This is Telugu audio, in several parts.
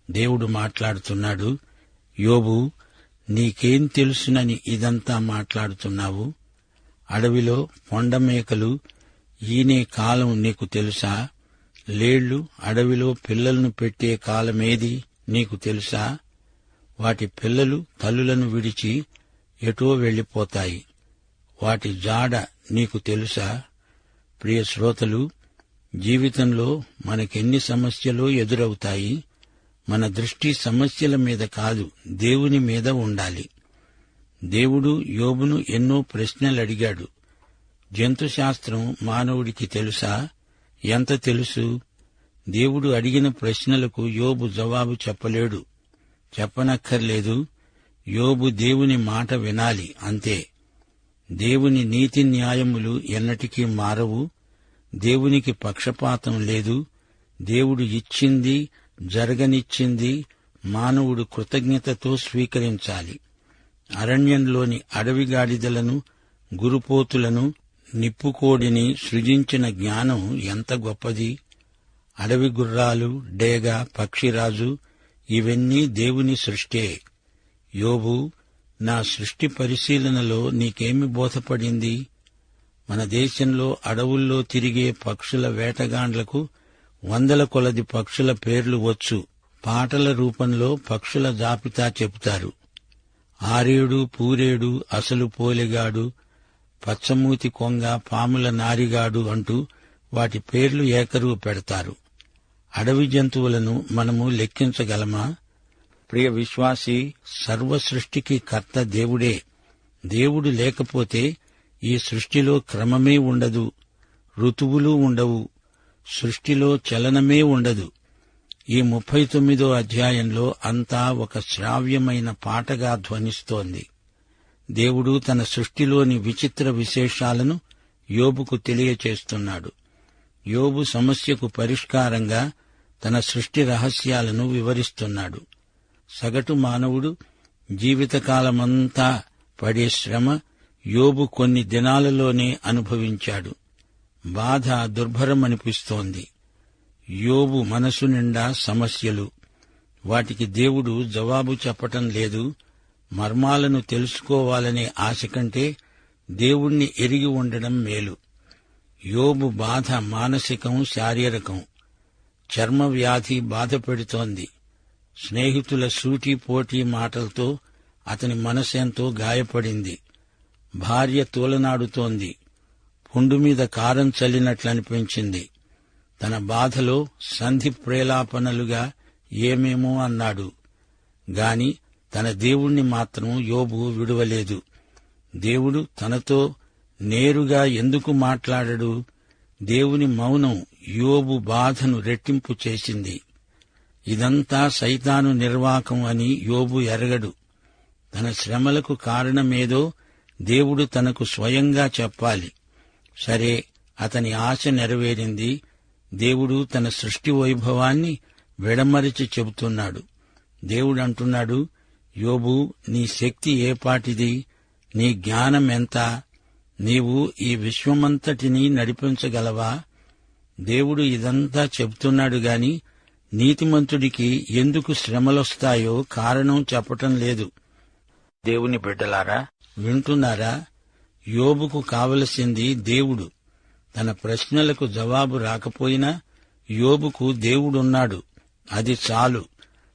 దేవుడు మాట్లాడుతున్నాడు, యోబు, నీకేం తెలుసునని ఇదంతా మాట్లాడుతున్నావు? అడవిలో పొండమేకలు ఈనే కాలం నీకు తెలుసా? లేళ్లు అడవిలో పిల్లలను పెట్టే కాలమేది నీకు తెలుసా? వాటి పిల్లలు తల్లులను విడిచి ఎటో వెళ్లిపోతాయి. వాటి జాడ నీకు తెలుసా? ప్రియ శ్రోతలు, జీవితంలో మనకెన్ని సమస్యలు ఎదురవుతాయి. మన దృష్టి సమస్యల మీద కాదు, దేవుని మీద ఉండాలి. దేవుడు యోబును ఎన్నో ప్రశ్నలడిగాడు. జంతుశాస్త్రం మానవుడికి తెలుసా? ఎంత తెలుసు? దేవుడు అడిగిన ప్రశ్నలకు యోబు జవాబు చెప్పలేడు. చెప్పనక్కర్లేదు. యోబు దేవుని మాట వినాలి, అంతే. దేవుని నీతి న్యాయములు ఎన్నటికీ మారవు. దేవునికి పక్షపాతం లేదు. దేవుడు ఇచ్చింది, జరగనిచ్చింది మానవుడు కృతజ్ఞతతో స్వీకరించాలి. అరణ్యంలోని అడవిగాడిదలను, గురుపోతులను, నిప్పుకోడిని సృజించిన జ్ఞానం ఎంత గొప్పది! అడవి గుర్రాలు, డేగ, పక్షిరాజు ఇవన్నీ దేవుని సృష్టే. యోబు, నా సృష్టి పరిశీలనలో నీకేమి బోధపడింది? మన దేశంలో అడవుల్లో తిరిగే పక్షుల వేటగాండ్లకు 100 కొలది పక్షుల పేర్లు వచ్చు. పాటల రూపంలో పక్షుల జాబితా చెబుతారు. ఆరేడు, పూరేడు, అసలు పోలెగాడు, పచ్చమూతి కొంగ, పాముల నారిగాడు అంటూ వాటి పేర్లు ఏకరువు పెడతారు. అడవి జంతువులను మనము లెక్కించగలమా? ప్రియ విశ్వాసి, సర్వసృష్టికి కర్త దేవుడే. దేవుడు లేకపోతే ఈ సృష్టిలో క్రమమే ఉండదు, ఋతువులు ఉండవు, సృష్టిలో చలనమే ఉండదు. ఈ 39వ అధ్యాయంలో అంతా ఒక శ్రావ్యమైన పాటగా ధ్వనిస్తోంది. దేవుడు తన సృష్టిలోని విచిత్ర విశేషాలను యోబుకు తెలియచేస్తున్నాడు. యోబు సమస్యకు పరిష్కారంగా తన సృష్టి రహస్యాలను వివరిస్తున్నాడు. సగటు మానవుడు జీవితకాలమంతా పడే శ్రమ యోబు కొన్ని దినాలలోనే అనుభవించాడు. బాధ దుర్భరమనిపిస్తోంది. యోబు మనసు నిండా సమస్యలు. వాటికి దేవుడు జవాబు చెప్పటం లేదు. మర్మాలను తెలుసుకోవాలనే ఆశ కంటే దేవుణ్ణి ఎరిగి ఉండడం మేలు. యోబు బాధ మానసికం, శారీరకం. చర్మ వ్యాధి బాధ పెడుతోంది. స్నేహితుల సూటిపోటీ మాటలతో అతని మనసెంతో గాయపడింది. భార్య తూలనాడుతోంది. పుండు మీద కారం చల్లినట్లనిపించింది. తన బాధలో సంధి ప్రేలాపనలుగా ఏమేమో అన్నాడు. గాని తన దేవుణ్ణి మాత్రం యోబు విడువలేదు. దేవుడు తనతో నేరుగా ఎందుకు మాట్లాడడు? దేవుని మౌనం యోబు బాధను రెట్టింపు చేసింది. ఇదంతా సైతాను నిర్వాకం అని యోబు ఎరగడు. తన శ్రమలకు కారణమేదో దేవుడు తనకు స్వయంగా చెప్పాలి. సరే, అతని ఆశ నెరవేరింది. దేవుడు తన సృష్టి వైభవాన్ని విడమరిచి చెబుతున్నాడు. దేవుడంటున్నాడు, యోబు, నీ శక్తి ఏపాటిది? నీ జ్ఞానం ఎంత? నీవు ఈ విశ్వమంతటినీ నడిపించగలవా? దేవుడు ఇదంతా చెబుతున్నాడు గాని నీతిమంతుడికి ఎందుకు శ్రమలొస్తాయో కారణం చెప్పటం లేదు. దేవుని బిడ్డలారా, వింటున్నారా? యోబుకు కావలసింది దేవుడు. తన ప్రశ్నలకు జవాబు రాకపోయినా యోబుకు దేవుడున్నాడు. అది చాలు.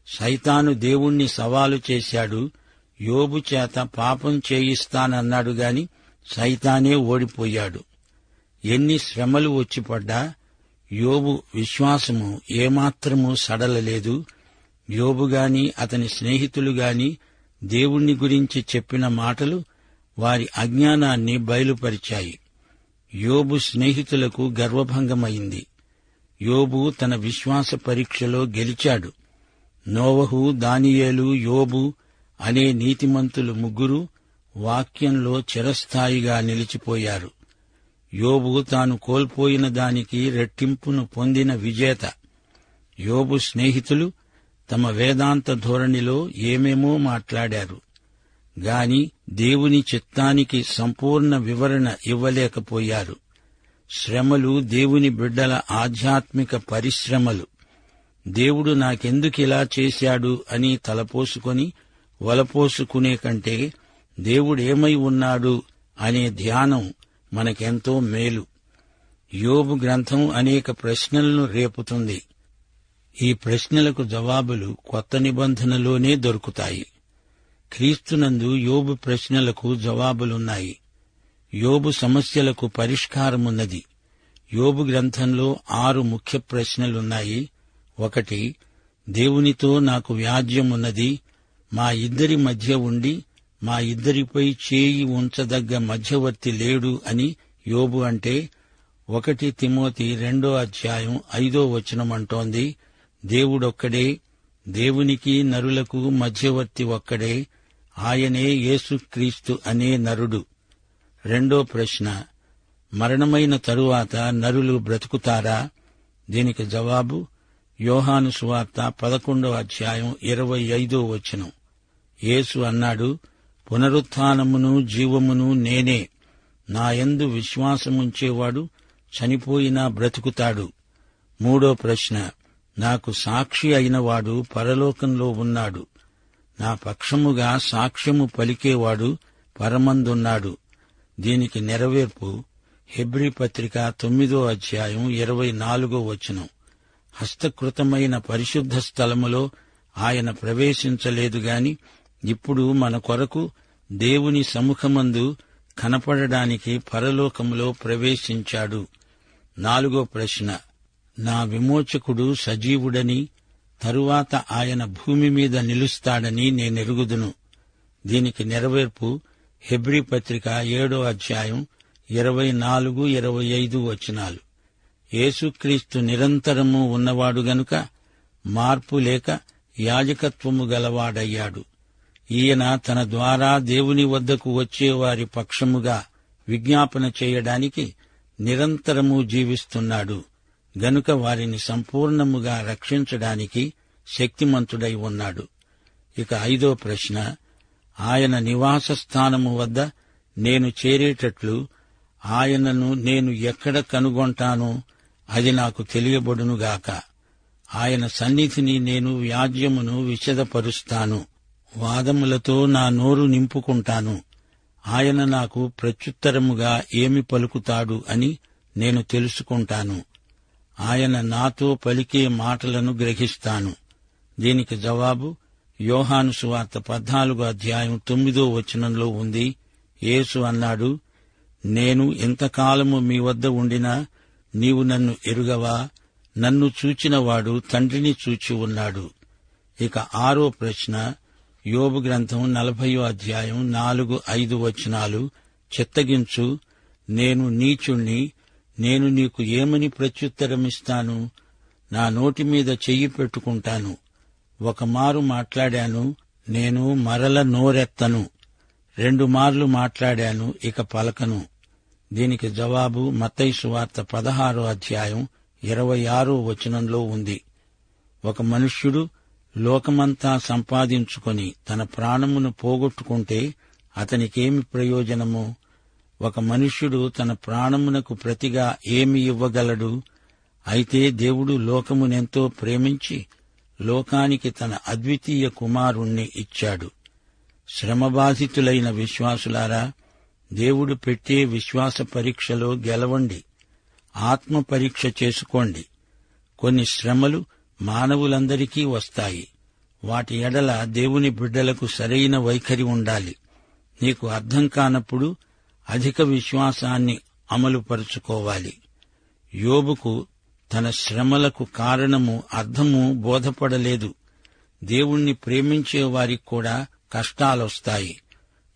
సైతాను దేవుణ్ణి సవాలు చేశాడు. యోబు చేత పాపం చేయిస్తానన్నాడు గాని సైతానే ఓడిపోయాడు. ఎన్ని శ్రమలు వచ్చిపడ్డా యోబు విశ్వాసము ఏమాత్రమూ సడలలేదు. యోబుగాని అతని స్నేహితులుగాని దేవుణ్ణి గురించి చెప్పిన మాటలు వారి అజ్ఞానాన్ని బయలుపరిచాయి. యోబు స్నేహితులకు గర్వభంగమైంది. యోబు తన విశ్వాస పరీక్షలో గెలిచాడు. నోవహు, దానియేలు, యోబు అనే నీతిమంతులు ముగ్గురు వాక్యంలో చిరస్థాయిగా నిలిచిపోయారు. యోబు తాను కోల్పోయిన దానికి రెట్టింపును పొందిన విజేత. యోబు స్నేహితులు తమ వేదాంత ధోరణిలో ఏమేమో మాట్లాడారు. గాని దేవుని చిత్తానికి సంపూర్ణ వివరణ ఇవ్వలేకపోయారు. శ్రమలు దేవుని బిడ్డల ఆధ్యాత్మిక పరిశ్రమలు. దేవుడు నాకెందుకిలా చేశాడు అని తలపోసుకొని వలపోసుకునే కంటే దేవుడేమై ఉన్నాడు అనే ధ్యానం మనకెంతో మేలు. యోబు గ్రంథం అనేక ప్రశ్నలను రేపుతుంది. ఈ ప్రశ్నలకు జవాబులు కొత్త నిబంధనలోనే దొరుకుతాయి. క్రీస్తునందు యోబు ప్రశ్నలకు జవాబులున్నాయి. యోబు సమస్యలకు పరిష్కారమున్నది. యోబు గ్రంథంలో 6 ముఖ్య ప్రశ్నలున్నాయి. 1. దేవునితో నాకు వ్యాజ్యమున్నది, మా ఇద్దరి మధ్య ఉండి మా ఇద్దరిపై చేయి ఉంచదగ్గ మధ్యవర్తి లేడు అని యోబు అంటే 1 తిమోతి 2:5 అంటోంది. దేవుడొక్కడే, దేవునికి నరులకు మధ్యవర్తి ఒక్కడే, ఆయనే యేసుక్రీస్తు అనే నరుడు. 2. ప్రశ్న, మరణమైన తరువాత నరులు బ్రతుకుతారా? దీనికి జవాబు యోహాను సువార్త 11:25. యేసు అన్నాడు, పునరుత్థానమును జీవమును నేనే. నాయందు విశ్వాసముంచేవాడు చనిపోయినా బ్రతుకుతాడు. 3. ప్రశ్న, నాకు సాక్షి అయినవాడు పరలోకంలో ఉన్నాడు. నా పక్షముగా సాక్ష్యము పలికేవాడు పరమందున్నాడు. దీనికి నెరవేర్పు హెబ్రీ పత్రిక 9:24. హస్తకృతమైన పరిశుద్ధ స్థలములో ఆయన ప్రవేశించలేదు గాని ఇప్పుడు మన కొరకు దేవుని సముఖమందు కనపడడానికి పరలోకములో ప్రవేశించాడు. 4. ప్రశ్న, నా విమోచకుడు సజీవుడని, తరువాత ఆయన భూమి మీద నిలుస్తాడని నేనెరుగుదును. దీనికి నెరవేర్పు హెబ్రీ పత్రిక 7:24-25. యేసుక్రీస్తు నిరంతరము ఉన్నవాడు గనుక మార్పు లేక యాజకత్వము గలవాడయ్యాడు. ఈయన తన ద్వారా దేవుని వద్దకు వచ్చేవారి పక్షముగా విజ్ఞాపన చేయడానికి నిరంతరము జీవిస్తున్నాడు గనుక వారిని సంపూర్ణముగా రక్షించడానికి శక్తిమంతుడై ఉన్నాడు. ఇక 5. ప్రశ్న, ఆయన నివాస స్థానము వద్ద నేను చేరేటట్లు ఆయనను నేను ఎక్కడ కనుగొంటానో అది నాకు తెలియబడునుగాక. ఆయన సన్నిధిని నేను వ్యాజ్యమును విశదపరుస్తాను, వాదములతో నా నోరు నింపుకుంటాను. ఆయన నాకు ప్రత్యుత్తరముగా ఏమి పలుకుతాడు అని నేను తెలుసుకుంటాను. ఆయన నాతో పలికే మాటలను గ్రహిస్తాను. దీనికి జవాబు యోహాను సువార్త 14:9 ఉంది. యేసు అన్నాడు, నేను ఇంతకాలము మీ వద్ద ఉండినా నీవు నన్ను ఎరుగవా? నన్ను చూచినవాడు తండ్రిని చూచి ఉన్నాడు. ఇక 6. ప్రశ్న, యోబు గ్రంథం 40:4-5 చిత్తగించు, నేను నీచుణ్ణి, నేను నీకు ఏమని ప్రత్యుత్తరమిస్తాను? నా నోటి మీద చెయ్యి పెట్టుకుంటాను. ఒకమారు మాట్లాడాను, నేను మరల నోరెత్తను. 2 మార్లు మాట్లాడాను, ఇక పలకను. దీనికి జవాబు మత్తయి సువార్త 16:26 ఉంది. ఒక మనుష్యుడు లోకమంతా సంపాదించుకొని తన ప్రాణమును పోగొట్టుకుంటే అతనికేమి ప్రయోజనము? ఒక మనుష్యుడు తన ప్రాణమునకు ప్రతిగా ఏమి ఇవ్వగలడు? అయితే దేవుడు లోకమునెంతో ప్రేమించి లోకానికి తన అద్వితీయ కుమారుణ్ణి ఇచ్చాడు. శ్రమబాధితులైన విశ్వాసులారా, దేవుడు పెట్టే విశ్వాస పరీక్షలో గెలవండి. ఆత్మ పరీక్ష చేసుకోండి. కొన్ని శ్రమలు మానవులందరికీ వస్తాయి. వాటి ఎడల దేవుని బిడ్డలకు సరైన వైఖరి ఉండాలి. నీకు అర్థం కానప్పుడు అధిక విశ్వాసాన్ని అమలుపరుచుకోవాలి. యోబుకు తన శ్రమలకు కారణము అర్థము బోధపడలేదు. దేవుణ్ణి ప్రేమించే వారికి కూడా కష్టాలొస్తాయి.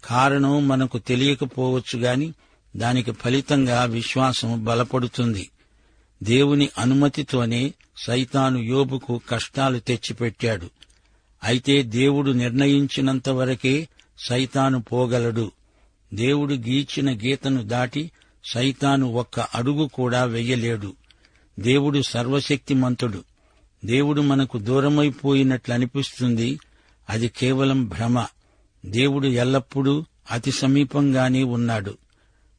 కారణం మనకు తెలియకపోవచ్చు గాని దానికి ఫలితంగా విశ్వాసం బలపడుతుంది. దేవుని అనుమతితోనే సైతాను యోబుకు కష్టాలు తెచ్చిపెట్టాడు. అయితే దేవుడు నిర్ణయించినంత వరకే సైతాను పోగలడు. దేవుడు గీచిన గీతను దాటి సైతాను ఒక్క అడుగు కూడా వెయ్యలేడు. దేవుడు సర్వశక్తిమంతుడు. దేవుడు మనకు దూరమైపోయినట్లనిపిస్తుంది. అది కేవలం భ్రమ. దేవుడు ఎల్లప్పుడూ అతి సమీపంగానే ఉన్నాడు.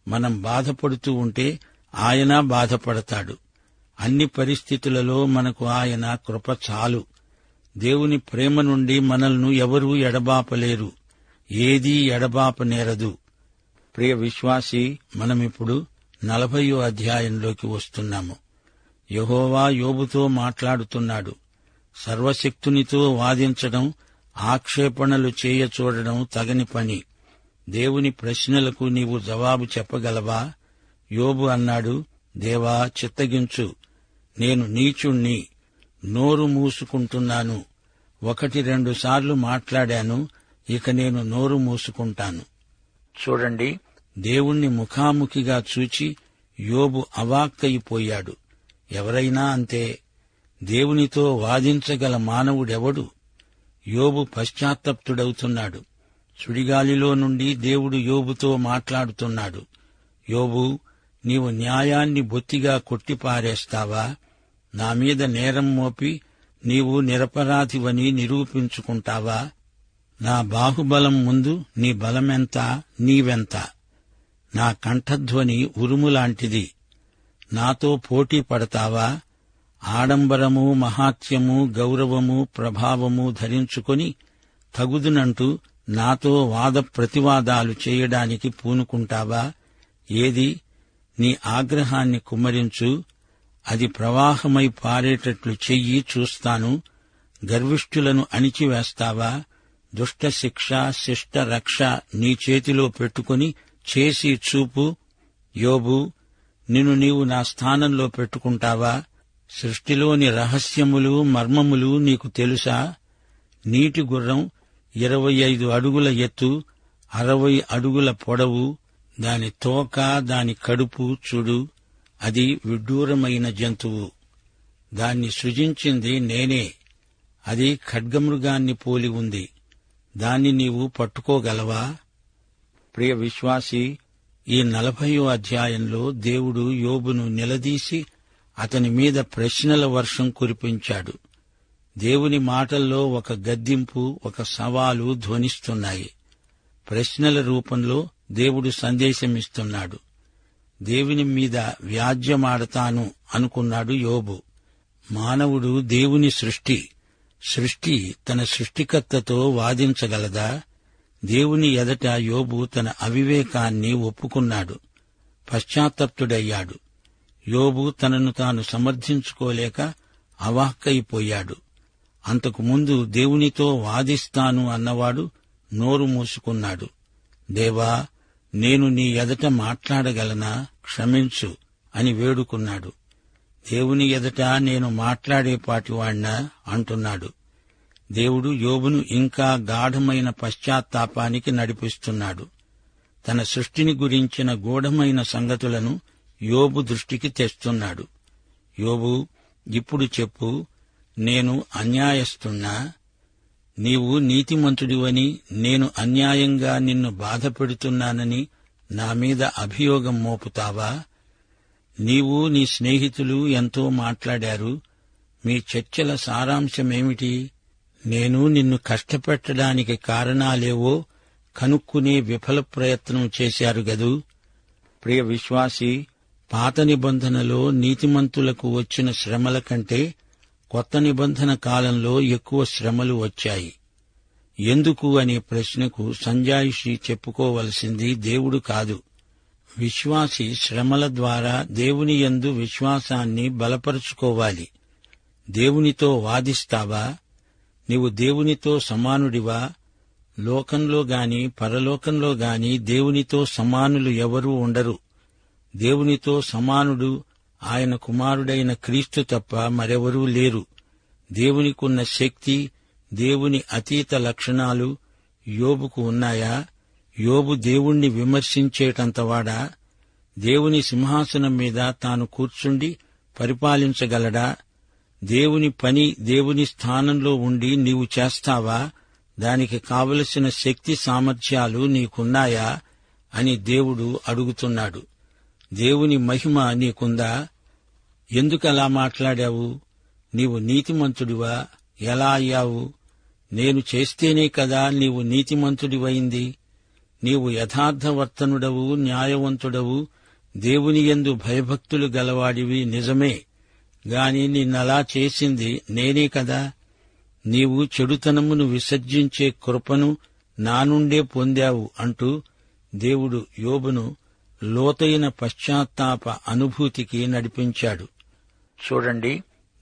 మనం బాధపడుతూ ఉంటే ఆయన బాధపడతాడు. అన్ని పరిస్థితులలో మనకు ఆయన కృప చాలు. దేవుని ప్రేమ నుండి మనల్ని ఎవరూ ఎడబాపలేరు. ఏదీ ఎడబాపనేరదు. ప్రియ విశ్వాసి, మనమిప్పుడు 40వ అధ్యాయంలోకి వస్తున్నాము. యెహోవా యోబుతో మాట్లాడుతున్నాడు. సర్వశక్తునితో వాదించడం, ఆక్షేపణలు చేయచూడడం తగని పని. దేవుని ప్రశ్నలకు నీవు జవాబు చెప్పగలవా? యోబు అన్నాడు, దేవా, చిత్తగించు, నేను నీచుణ్ణి, నోరు మూసుకుంటున్నాను. 1-2 సార్లు మాట్లాడాను, ఇక నేను నోరు మూసుకుంటాను. చూడండి, దేవుణ్ణి ముఖాముఖిగా చూచి యోబు అవాక్కయిపోయాడు. ఎవరైనా అంతే. దేవునితో వాదించగల మానవుడెవడు? యోబు పశ్చాత్తప్తుడవుతున్నాడు. సుడిగాలిలో నుండి దేవుడు యోబుతో మాట్లాడుతున్నాడు. యోబు, నీవు న్యాయాన్ని బొత్తిగా కొట్టిపారేస్తావా? నా మీద నేరం మోపి నీవు నిరపరాధివని నిరూపించుకుంటావా? నా బాహుబలం ముందు నీ బలమెంత, నీవెంత? నా కంఠధ్వని ఉరుములాంటిది. నాతో పోటీ పడతావా? ఆడంబరము, మహాత్యము, గౌరవము, ప్రభావము ధరించుకొని తగుదునంటూ నాతో వాద ప్రతివాదాలు చేయడానికి పూనుకుంటావా? ఏది? నీ ఆగ్రహాన్ని కుమ్మరించు, అది ప్రవాహమై పారేటట్లు చెయ్యి, చూస్తాను. గర్విష్ఠులను అణిచివేస్తావా? దుష్ట శిక్ష, శిష్ట రక్ష నీ చేతిలో పెట్టుకుని చేసి చూపు. యోబు, నిన్ను నీవు నా స్థానంలో పెట్టుకుంటావా? సృష్టిలోని రహస్యములు, మర్మములు నీకు తెలుసా? నీటి గుర్రం 25 అడుగుల ఎత్తు, 60 అడుగుల పొడవు, దాని తోక, దాని కడుపు చూడు. అది విడ్డూరమైన జంతువు. దాన్ని సృజించింది నేనే. అది ఖడ్గమృగాన్ని పోలి ఉంది. దాన్ని నీవు పట్టుకోగలవా? ప్రియ విశ్వాసి, ఈ 40వ అధ్యాయంలో దేవుడు యోబును నిలదీసి అతని మీద ప్రశ్నల వర్షం కురిపించాడు. దేవుని మాటల్లో ఒక గద్దింపు, ఒక సవాలు ధ్వనిస్తున్నాయి. ప్రశ్నల రూపంలో దేవుడు సందేశమిస్తున్నాడు. దేవుని మీద వ్యాజ్యమాడతాను అనుకున్నాడు యోబు. మానవుడు దేవుని సృష్టి తన సృష్టికర్తతో వాదించగలదా? దేవుని ఎదట యోబు తన అవివేకాన్ని ఒప్పుకున్నాడు, పశ్చాత్తప్తుడయ్యాడు. యోబు తనను తాను సమర్థించుకోలేక అవాక్కయిపోయాడు. అంతకుముందు దేవునితో వాదిస్తాను అన్నవాడు నోరు మూసుకున్నాడు. దేవా, నేను నీ ఎదట మాట్లాడగలనా? క్షమించు అని వేడుకున్నాడు. దేవుని ఎదట నేను మాట్లాడేపాటివాణ్ణా అంటున్నాడు. దేవుడు యోబును ఇంకా గాఢమైన పశ్చాత్తాపానికి నడిపిస్తున్నాడు. తన సృష్టిని గురించిన గూఢమైన సంగతులను యోబు దృష్టికి తెస్తున్నాడు. యోబు, ఇప్పుడు చెప్పు, నేను అన్యాయస్తున్నా? నీవు నీతిమంతుడివని, నేను అన్యాయంగా నిన్ను బాధపెడుతున్నానని నా మీద అభియోగం మోపుతావా? నీవు నీ స్నేహితులు ఎంతో మాట్లాడారు. మీ చర్చల సారాంశమేమిటి? నేను నిన్ను కష్టపెట్టడానికి కారణాలేవో కనుక్కునే విఫల ప్రయత్నం చేశారు గదూ. ప్రియ విశ్వాసి, పాత నిబంధనలో నీతిమంతులకు వచ్చిన శ్రమల కంటే కొత్త నిబంధన కాలంలో ఎక్కువ శ్రమలు వచ్చాయి. ఎందుకు అనే ప్రశ్నకు సంజాయిషి చెప్పుకోవలసింది దేవుడు కాదు. విశ్వాసి శ్రమల ద్వారా దేవుని యందు విశ్వాసాన్ని బలపరుచుకోవాలి. దేవునితో వాదిస్తావా? నీవు దేవునితో సమానుడివా? లోకంలో గాని పరలోకంలో గాని దేవునితో సమానులు ఎవరూ ఉండరు. దేవునితో సమానుడు ఆయన కుమారుడైన క్రీస్తు తప్ప మరెవరూ లేరు. దేవునికున్న శక్తి, దేవుని అతీత లక్షణాలు యోబుకు ఉన్నాయా? యోబు దేవుణ్ణి విమర్శించేటంతవాడా? దేవుని సింహాసనం మీద తాను కూర్చుండి పరిపాలించగలడా? దేవుని పని దేవుని స్థానంలో ఉండి నీవు చేస్తావా? దానికి కావలసిన శక్తి సామర్థ్యాలు నీకున్నాయా అని దేవుడు అడుగుతున్నాడు. దేవుని మహిమ నీకుందా? ఎందుకలా మాట్లాడావు? నీవు నీతిమంతుడివా? ఎలా అయ్యావు? నేను చేస్తేనే కదా నీవు నీతిమంతుడివైంది. నీవు యథార్థవర్తనుడవు, న్యాయవంతుడవు, దేవుని యందు భయభక్తులు గలవాడివి నిజమే. గాని నిన్నలా చేసింది నేనే కదా. నీవు చెడుతనమును విసర్జించే కృపను నా నుండే పొందావు అంటూ దేవుడు యోబును లోతైన పశ్చాత్తాప అనుభూతికి నడిపించాడు. చూడండి,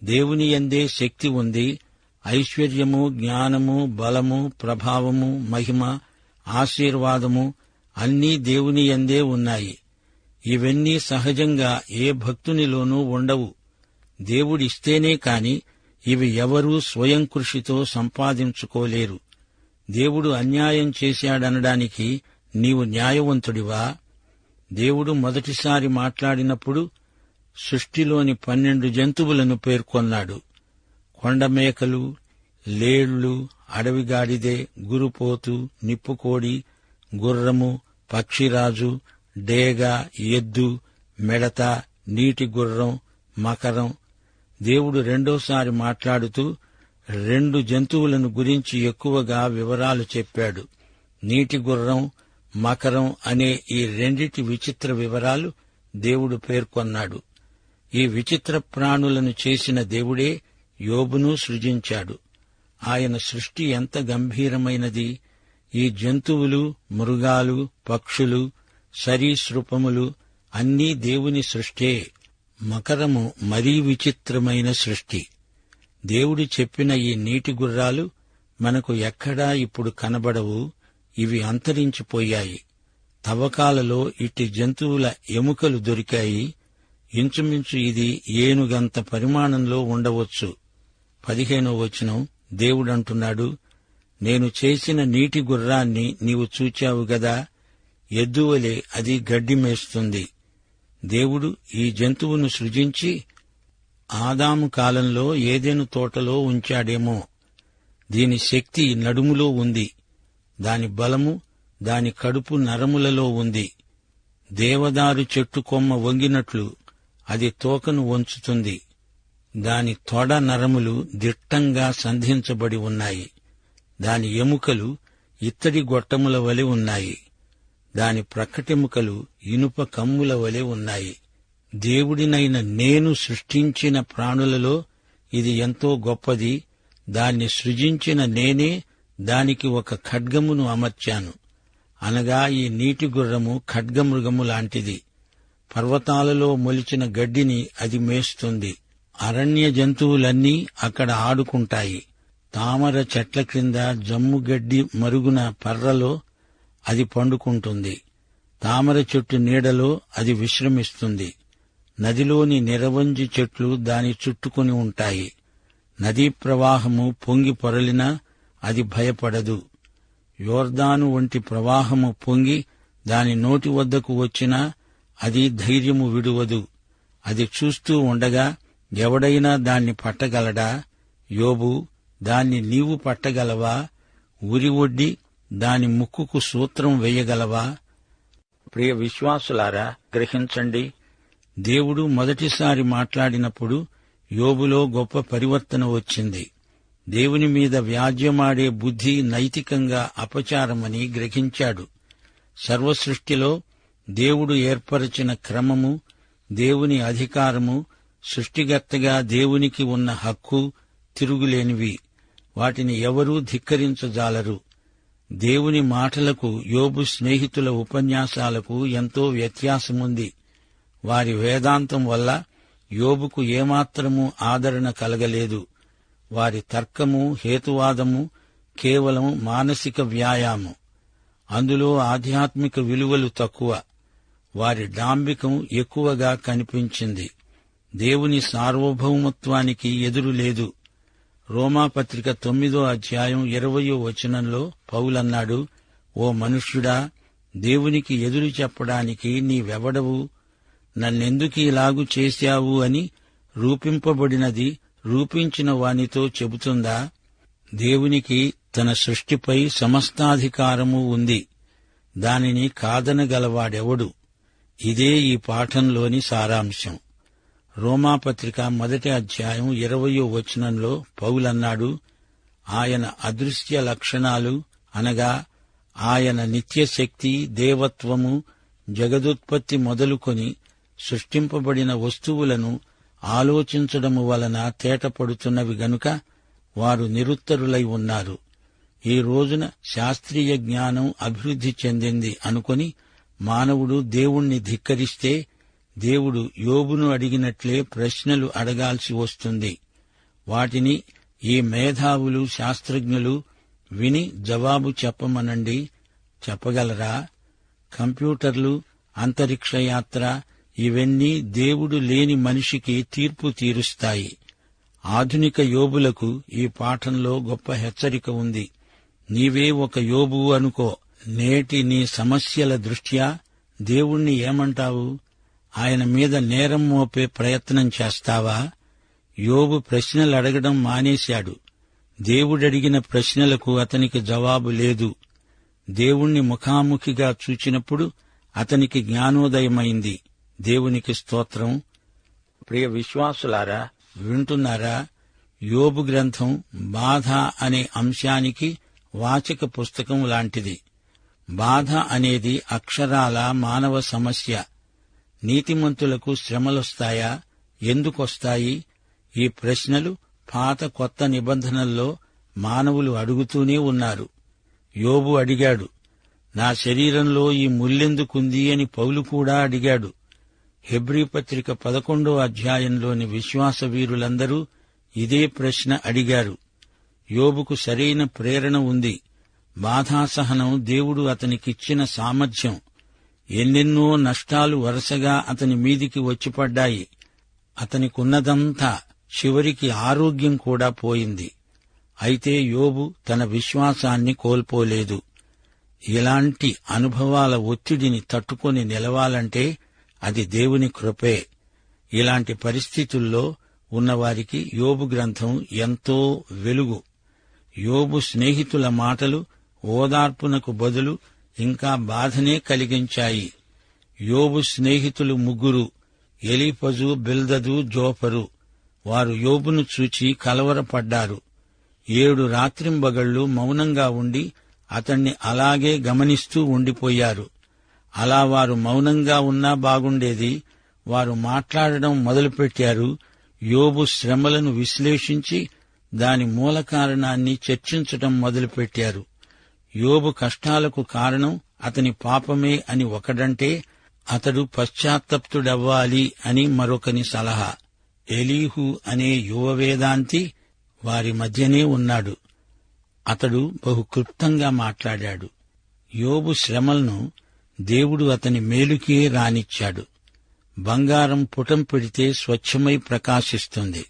దేవుని యందే శక్తి ఉంది. ఐశ్వర్యము, జ్ఞానము, బలము, ప్రభావము, మహిమ, ఆశీర్వాదము అన్నీ దేవుని యందే ఉన్నాయి. ఇవన్నీ సహజంగా ఏ భక్తునిలోనూ ఉండవు. దేవుడిస్తేనే కాని ఇవి ఎవరూ స్వయం కృషితో సంపాదించుకోలేరు. దేవుడు అన్యాయం చేశాడనడానికి నీవు న్యాయవంతుడివా? దేవుడు మొదటిసారి మాట్లాడినప్పుడు సృష్టిలోని 12 జంతువులను పేర్కొన్నాడు. కొండమేకలు, లేళ్లు, అడవిగాడిదే, గురుపోతు, నిప్పుకోడి, గుర్రము, పక్షిరాజు, డేగ, ఎద్దు, మిడత, నీటి గుర్రం, మకరం. దేవుడు రెండోసారి మాట్లాడుతూ 2 జంతువులను గురించి ఎక్కువగా వివరాలు చెప్పాడు. నీటి గుర్రం, మకరం అనే ఈ రెండిటి విచిత్ర వివరాలు దేవుడు పేర్కొన్నాడు. ఈ విచిత్ర ప్రాణులను చేసిన దేవుడే యోబును సృజించాడు. ఆయన సృష్టి ఎంత గంభీరమైనది! ఈ జంతువులు, మృగాలు, పక్షులు, సరీసృపములు అన్నీ దేవుని సృష్టే. మకరము మరీ విచిత్రమైన సృష్టి. దేవుడు చెప్పిన ఈ నీటి గుర్రాలు మనకు ఎక్కడా ఇప్పుడు కనబడవు. ఇవి అంతరించిపోయాయి. తవ్వకాలలో ఇట్టి జంతువుల ఎముకలు దొరికాయి. ఇంచుమించు ఇది ఏనుగంత పరిమాణంలో ఉండవచ్చు. 15వ వచనం దేవుడంటున్నాడు, నేను చేసిన నీటి గుర్రాన్ని నీవు చూచావు గదా, ఎద్దువలే అది గడ్డి మేస్తుంది. దేవుడు ఈ జంతువును సృజించి ఆదాము కాలంలో ఏదెను తోటలో ఉంచాడేమో. దీని శక్తి నడుములో ఉంది. దాని బలము దాని కడుపు నరములలో ఉంది. దేవదారు చెట్టు కొమ్మ వంగినట్లు అది తోకను వంచుతుంది. దాని తొడ నరములు దిట్టంగా సంధించబడి ఉన్నాయి. దాని ఎముకలు ఇత్తడి గొట్టముల వలె ఉన్నాయి. దాని ప్రక్కటెముకలు ఇనుప కమ్ముల వలె ఉన్నాయి. దేవుడినైన నేను సృష్టించిన ప్రాణులలో ఇది ఎంతో గొప్పది. దాన్ని సృజించిన నేనే దానికి ఒక ఖడ్గమును అమర్చాను. అనగా ఈ నీటి గుర్రము ఖడ్గమృగము లాంటిది. పర్వతాలలో మొలిచిన గడ్డిని అది మేస్తుంది. అరణ్య జంతువులన్నీ అక్కడ ఆడుకుంటాయి. తామర చెట్ల క్రింద జమ్ముగడ్డి మరుగున పర్రలో అది పండుకుంటుంది. తామర చెట్టు నీడలో అది విశ్రమిస్తుంది. నదిలోని నిరవంజి చెట్లు దాని చుట్టుకుని ఉంటాయి. నదీ ప్రవాహము పొంగి పొరలినా అది భయపడదు. యోర్దాను వంటి ప్రవాహము పొంగి దాని నోటి వద్దకు వచ్చినా అది ధైర్యము విడువదు. అది చూస్తూ ఉండగా ఎవడైనా దాన్ని పట్టగలడా? యోబు, దాన్ని నీవు పట్టగలవా? ఉరి ఒడ్డి దాని ముక్కుకు సూత్రం వేయగలవా? ప్రియ విశ్వాసులారా, గ్రహించండి. దేవుడు మొదటిసారి మాట్లాడినప్పుడు యోబులో గొప్ప పరివర్తన వచ్చింది. దేవుని మీద వ్యాజ్యమాడే బుద్ధి నైతికంగా అపచారమని గ్రహించాడు. సర్వసృష్టిలో దేవుడు ఏర్పరచిన క్రమము, దేవుని అధికారము, సృష్టికర్తగా దేవునికి ఉన్న హక్కు తిరుగులేనివి. వాటిని ఎవరూ ధిక్కరించజాలరు. దేవుని మాటలకు యోబు స్నేహితుల ఉపన్యాసాలకు ఎంతో వ్యత్యాసముంది. వారి వేదాంతం వల్ల యోబుకు ఏమాత్రమూ ఆదరణ కలగలేదు. వారి తర్కము, హేతువాదము కేవలం మానసిక వ్యాయామం. అందులో ఆధ్యాత్మిక విలువలు తక్కువ. వారి డాంబికం ఎక్కువగా కనిపించింది. దేవుని సార్వభౌమత్వానికి ఎదురు లేదు. రోమాపత్రిక 9వ అధ్యాయం 20వ వచనంలో పౌలన్నాడు, ఓ మనుష్యుడా, దేవునికి ఎదురు చెప్పడానికి నీవెవడవు? నన్నెందుకు ఇలాగు చేశావు అని రూపింపబడినది రూపించిన వానితో చెబుతుందా? దేవునికి తన సృష్టిపై సమస్తాధికారము ఉంది. దానిని కాదనగలవాడెవడు? ఇదే ఈ పాఠంలోని సారాంశం. రోమాపత్రిక 1వ అధ్యాయం 20వ వచనంలో పౌలన్నాడు, ఆయన అదృశ్య లక్షణాలు అనగా ఆయన నిత్యశక్తి, దేవత్వము, జగదుత్పత్తి మొదలుకొని సృష్టింపబడిన వస్తువులను ఆలోచించడము వలన తేటపడుతున్నవి గనుక వారు నిరుత్తరులై ఉన్నారు. ఈ రోజున శాస్త్రీయ జ్ఞానం అభివృద్ధి చెందింది అనుకొని మానవుడు దేవుణ్ణి ధిక్కరిస్తే దేవుడు యోబును అడిగినట్లే ప్రశ్నలు అడగాల్సి వస్తుంది. వాటిని ఈ మేధావులు, శాస్త్రజ్ఞులు విని జవాబు చెప్పమనండి. చెప్పగలరా? కంప్యూటర్లు, అంతరిక్షయాత్ర ఇవన్నీ దేవుడు లేని మనిషికి తీర్పు తీరుస్తాయి. ఆధునిక యోబులకు ఈ పాఠంలో గొప్ప హెచ్చరిక ఉంది. నీవే ఒక యోబు అనుకో. నేటి నీ సమస్యల దృష్ట్యా దేవుణ్ణి ఏమంటావు? ఆయన మీద నేరం మోపే ప్రయత్నం చేస్తావా? యోబు ప్రశ్నలు అడగడం మానేశాడు. దేవుడడిగిన ప్రశ్నలకు అతనికి జవాబు లేదు. దేవుణ్ణి ముఖాముఖిగా చూచినప్పుడు అతనికి జ్ఞానోదయమైంది. దేవునికి స్తోత్రం. ప్రియ విశ్వాసులారా, వింటున్నారా? యోబు గ్రంథం బాధ అనే అంశానికి వాచక పుస్తకం లాంటిది. బాధ అనేది అక్షరాల మానవ సమస్య. నీతిమంతులకు శ్రమలొస్తాయా? ఎందుకొస్తాయి? ఈ ప్రశ్నలు పాత కొత్త నిబంధనల్లో మానవులు అడుగుతూనే ఉన్నారు. యోబు అడిగాడు. నా శరీరంలో ఈ ముల్లెందుకుంది అని పౌలు కూడా అడిగాడు. హెబ్రీ పత్రిక 11వ అధ్యాయంలోని విశ్వాస వీరులందరూ ఇదే ప్రశ్న అడిగారు. యోబుకు సరైన ప్రేరణ ఉంది. బాధాసహనం దేవుడు అతనికిచ్చిన సామర్థ్యం. ఎన్నెన్నో నష్టాలు వరుసగా అతని మీదికి వచ్చిపడ్డాయి. అతనికున్నదంతా, చివరికి ఆరోగ్యం కూడా పోయింది. అయితే యోబు తన విశ్వాసాన్ని కోల్పోలేదు. ఇలాంటి అనుభవాల ఒత్తిడిని తట్టుకొని నిలవాలంటే అది దేవుని కృపే. ఇలాంటి పరిస్థితుల్లో ఉన్నవారికి యోబు గ్రంథం ఎంతో వెలుగు. యోబు స్నేహితుల మాటలు ఓదార్పునకు బదులు ఇంకా బాధనే కలిగించాయి. యోబు స్నేహితులు ముగ్గురు, ఎలీఫజు, బిల్దదు, జోఫరు. వారు యోబును చూచి కలవరపడ్డారు. 7 రాత్రింబగళ్లు మౌనంగా ఉండి అతణ్ణి అలాగే గమనిస్తూ ఉండిపోయారు. అలా వారు మౌనంగా ఉన్నా బాగుండేది. వారు మాట్లాడడం మొదలుపెట్టారు. యోబు శ్రమలను విశ్లేషించి దాని మూల కారణాన్ని చర్చించటం మొదలుపెట్టారు. యోబు కష్టాలకు కారణం అతని పాపమే అని ఒకడంటే, అతడు పశ్చాత్తప్తుడవ్వాలి అని మరొకని సలహా. ఎలీహు అనే యువ వేదాంతి వారి మధ్యనే ఉన్నాడు. అతడు బహు క్లుప్తంగా మాట్లాడాడు. యోబు శ్రమలను దేవుడు అతని మేలుకే రానిచ్చాడు. బంగారం పుటం పెడితే స్వచ్ఛమై ప్రకాశిస్తుంది.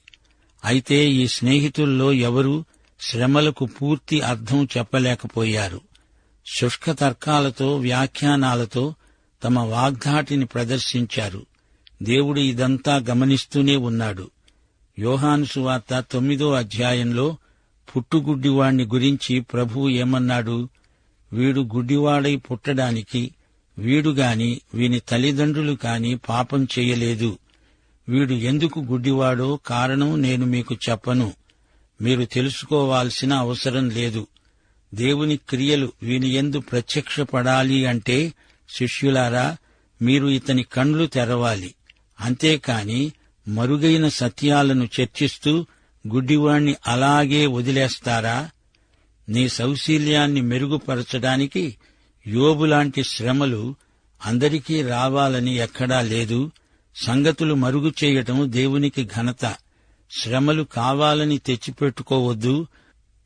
అయితే ఈ స్నేహితుల్లో ఎవరూ శ్రమలకు పూర్తి అర్థం చెప్పలేకపోయారు. శుష్క తర్కాలతో, వ్యాఖ్యానాలతో తమ వాగ్ధాటిని ప్రదర్శించారు. దేవుడు ఇదంతా గమనిస్తూనే ఉన్నాడు. యోహాను సువార్త 9వ అధ్యాయంలో పుట్టుగుడ్డివాణ్ణి గురించి ప్రభువు ఏమన్నాడు? వీడు గుడ్డివాడై పుట్టడానికి వీడు గాని వీని తల్లిదండ్రులు కాని పాపం చేయలేదు. వీడు ఎందుకు గుడ్డివాడో కారణం నేను మీకు చెప్పను. మీరు తెలుసుకోవాల్సిన అవసరం లేదు. దేవుని క్రియలు వీని యందు ప్రత్యక్షపడాలి అంటే, శిష్యులారా, మీరు ఇతని కండ్లు తెరవాలి. అంతేకాని మరుగైన సత్యాలను చర్చిస్తూ గుడ్డివాణ్ణి అలాగే వదిలేస్తారా? నీ సౌశీల్యాన్ని మెరుగుపరచడానికి యోబులాంటి శ్రమలు అందరికీ రావాలని ఎక్కడా లేదు. సంగతులు మరుగు చేయటం దేవునికి ఘనత. శ్రమలు కావాలని తెచ్చిపెట్టుకోవద్దు.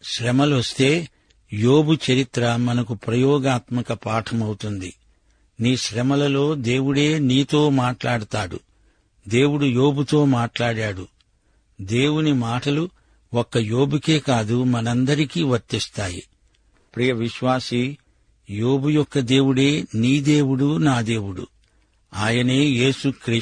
శ్రమలొస్తే యోబు చరిత్ర మనకు ప్రయోగాత్మక పాఠమవుతుంది. నీ శ్రమలలో దేవుడే నీతో మాట్లాడతాడు. దేవుడు యోబుతో మాట్లాడాడు. దేవుని మాటలు ఒక్క యోబుకే కాదు, మనందరికీ వర్తిస్తాయి. ప్రియ విశ్వాసీ, యోబు యొక్క దేవుడే నీ దేవుడు, నా దేవుడు. ఆయనే యేసుక్రీస్తు.